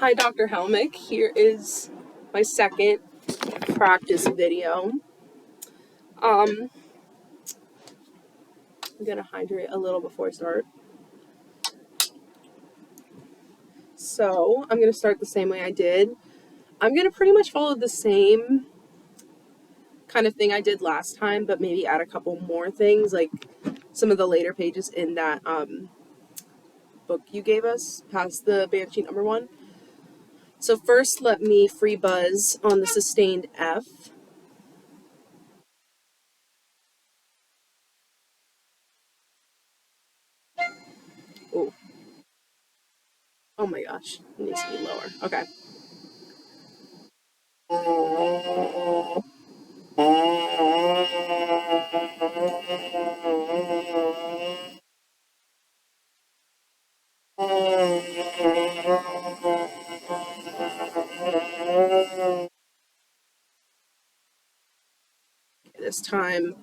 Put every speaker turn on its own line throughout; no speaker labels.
Hi, Dr. Helmick. Here is my second practice video. I'm gonna hydrate a little before I start. So I'm gonna start the same way I did. I'm gonna pretty much follow the same kind of thing I did last time, but maybe add a couple more things, like some of the later pages in that book you gave us, past the Banshee number 1. So first, let me free buzz on the sustained F. Oh, oh my gosh, it needs to be lower. Okay. This time,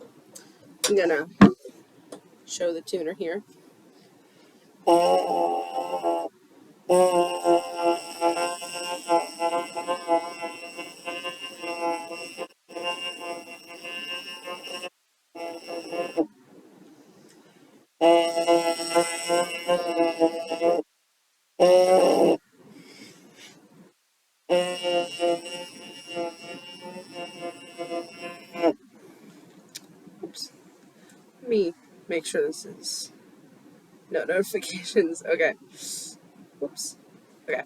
I'm gonna show the tuner here. Oops. Let me make sure this is no notifications. Okay. Whoops. Okay.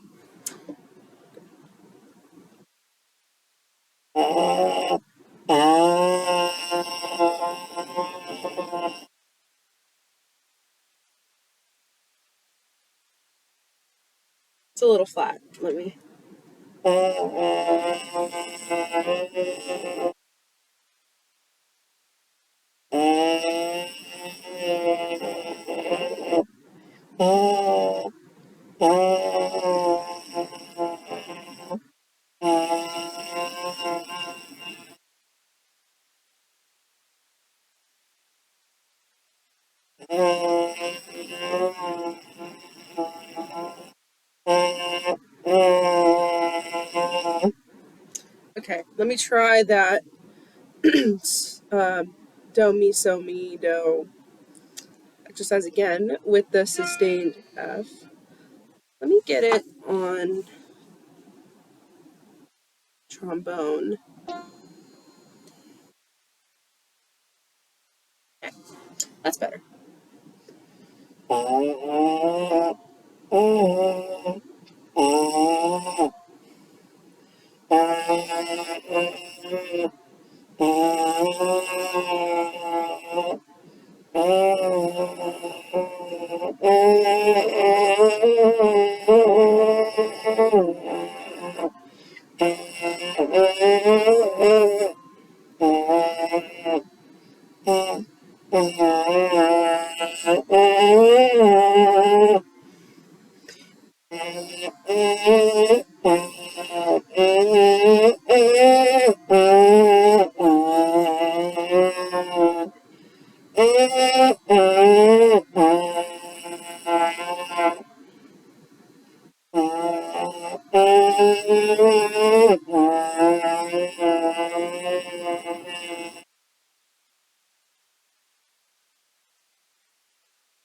It's a little flat. Let me. Okay, let me try that. Do, mi, so, mi, do exercise again with the sustained F. Let me get it on trombone. Okay, that's better.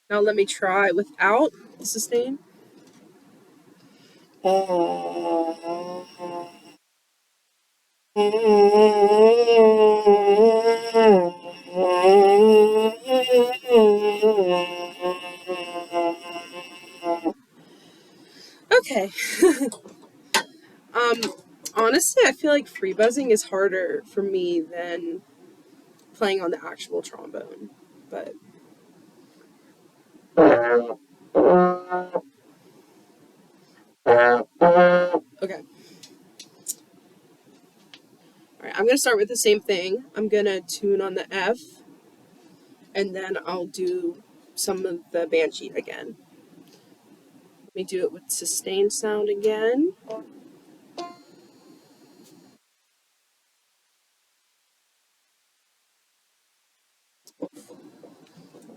Now let me try without the sustain. Okay. Honestly, I feel like free buzzing is harder for me than playing on the actual trombone, but okay. All right, I'm gonna start with the same thing. I'm gonna tune on the F, and then I'll do some of the Banshee again. Let me do it with sustained sound again.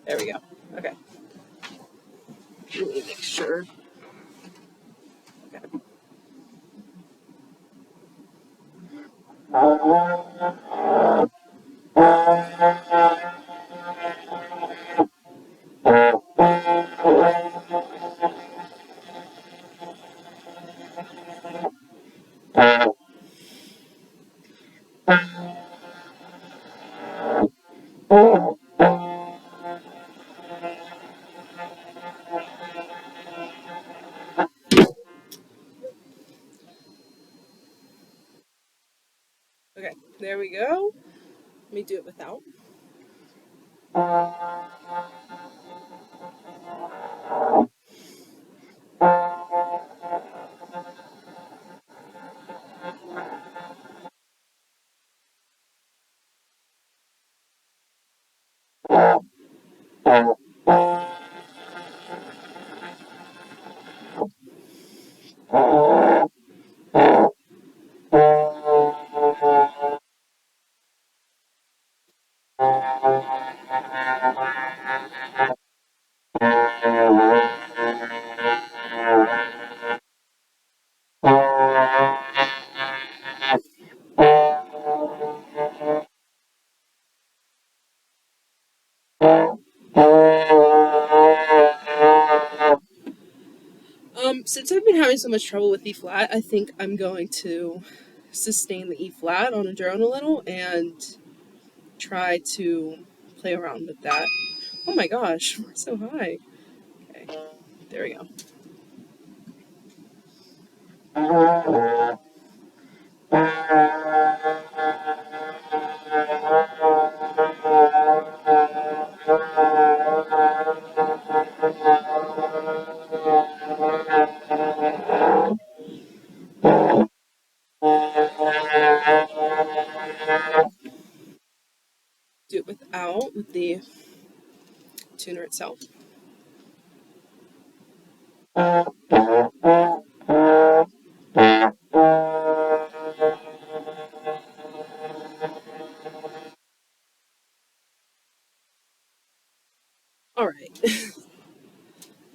There we go. Okay. Let me make sure. Okay. Okay, there we go. Let me do it without. Since I've been having so much trouble with E flat, I think I'm going to sustain the E flat on a drone a little and try to play around with that. Oh my gosh, we're so high. Okay, there we go. Do it without, with the tuner itself. Alright.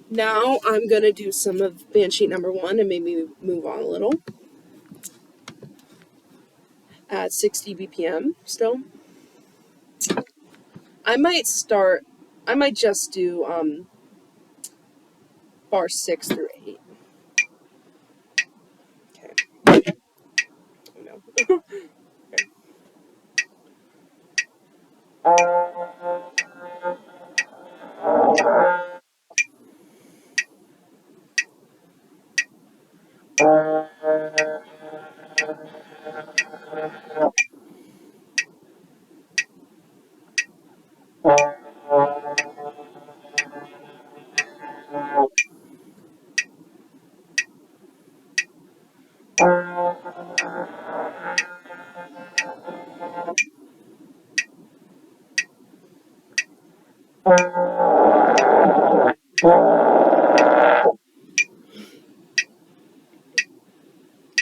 Now I'm gonna do some of band sheet number one and maybe move on a little at 60 BPM still. I might start, I might just do bar 6 through 8. Okay. Oh no.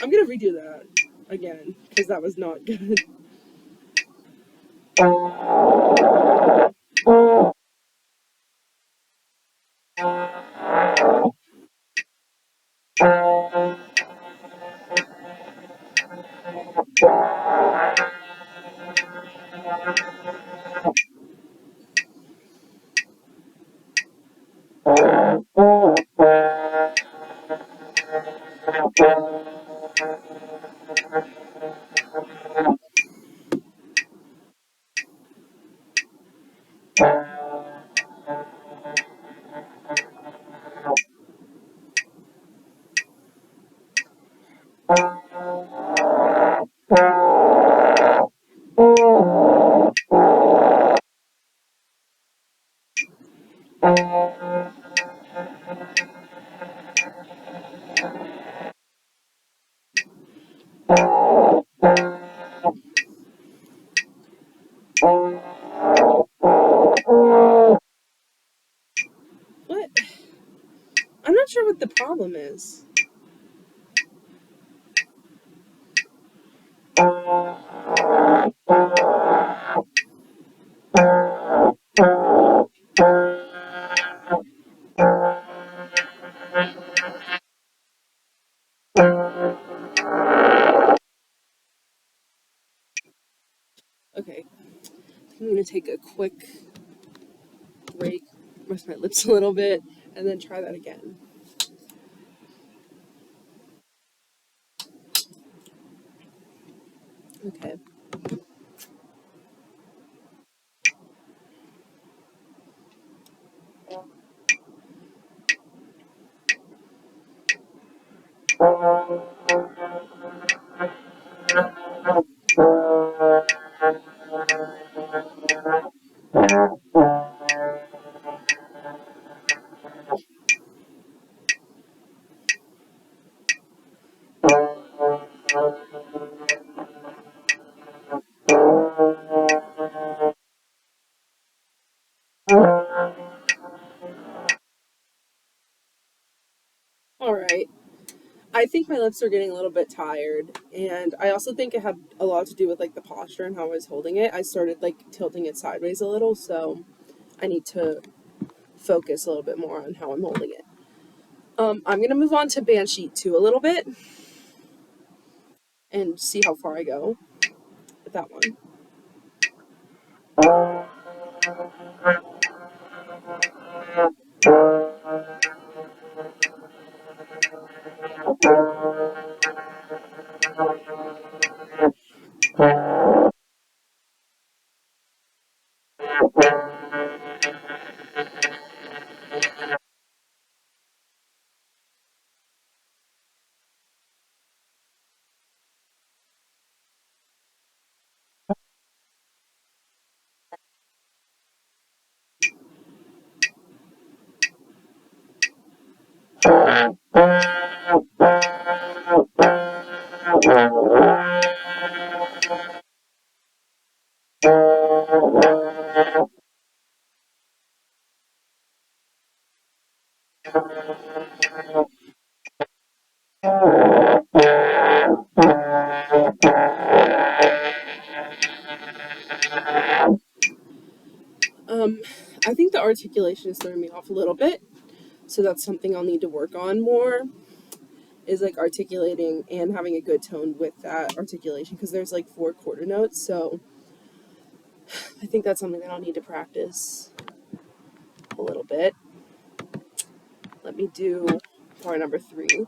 I'm gonna redo that again because that was not good. What? I'm not sure what the problem is. I'm going to take a quick break, rest my lips a little bit, and then try that again. Okay. All right. I think my lips are getting a little bit tired, and I also think it had a lot to do with like the posture and how I was holding it. I started like tilting it sideways a little, so I need to focus a little bit more on how I'm holding it. I'm gonna move on to band sheet 2 a little bit and see how far I go with that one. Um, I think the articulation is throwing me off a little bit, so that's something I'll need to work on more. Is like articulating and having a good tone with that articulation because there's like 4 quarter notes, so I think that's something that I'll need to practice a little bit. Let me do bar number 3.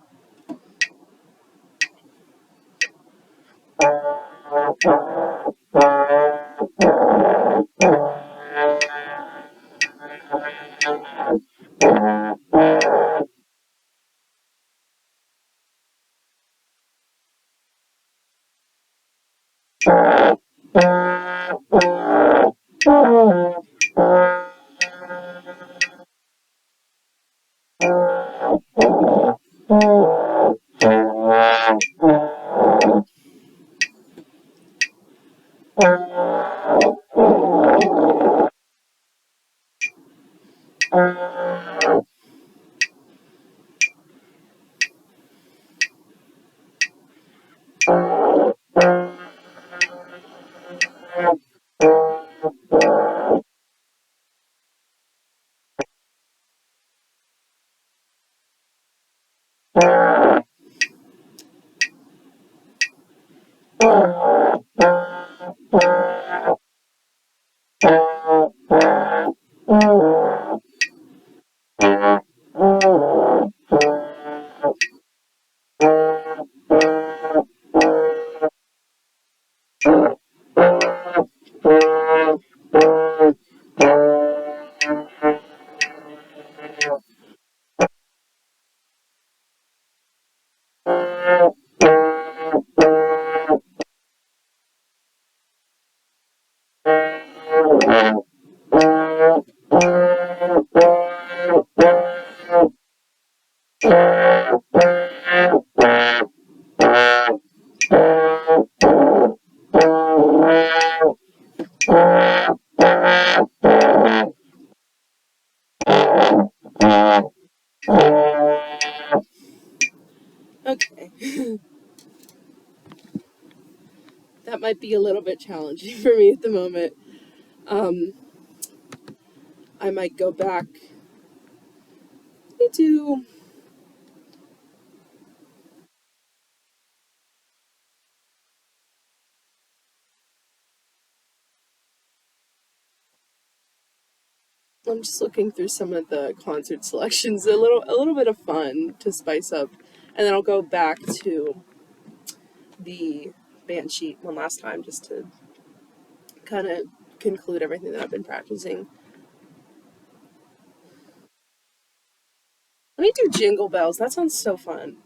Okay. That might be a little bit challenging for me at the moment. Um, I might go back to I'm just looking through some of the concert selections, a little bit of fun to spice up, and then I'll go back to the band sheet one last time just to kind of conclude everything that I've been practicing. Let me do Jingle Bells. That sounds so fun.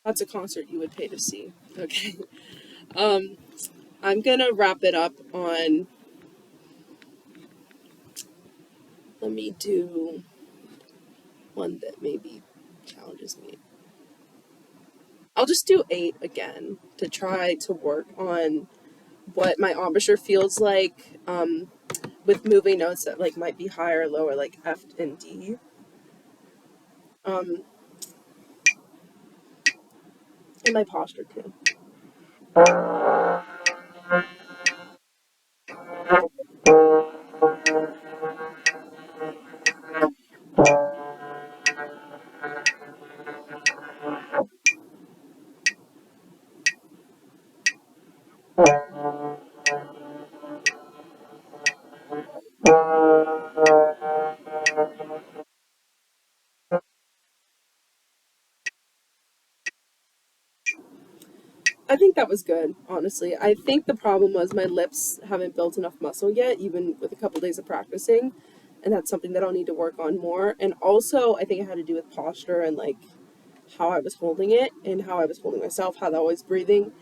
That's a concert you would pay to see. Okay. Um, I'm gonna wrap it up on. Let me do one that maybe challenges me. I'll just do 8 again to try to work on what my embouchure feels like with moving notes that like might be higher or lower, like F and D. Um, and my posture too. I think that was good, honestly. I think the problem was my lips haven't built enough muscle yet, even with a couple days of practicing. And that's something that I'll need to work on more. And also, I think it had to do with posture and like how I was holding it and how I was holding myself, how I was breathing,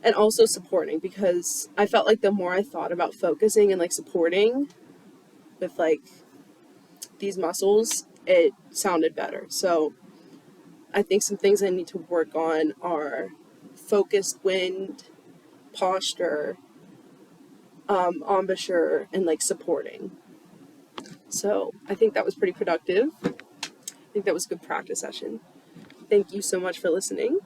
and also supporting because I felt like the more I thought about focusing and like supporting with like these muscles, it sounded better. So I think some things I need to work on are focused wind, posture, embouchure, and like supporting. So I think that was pretty productive. I think that was a good practice session. Thank you so much for listening.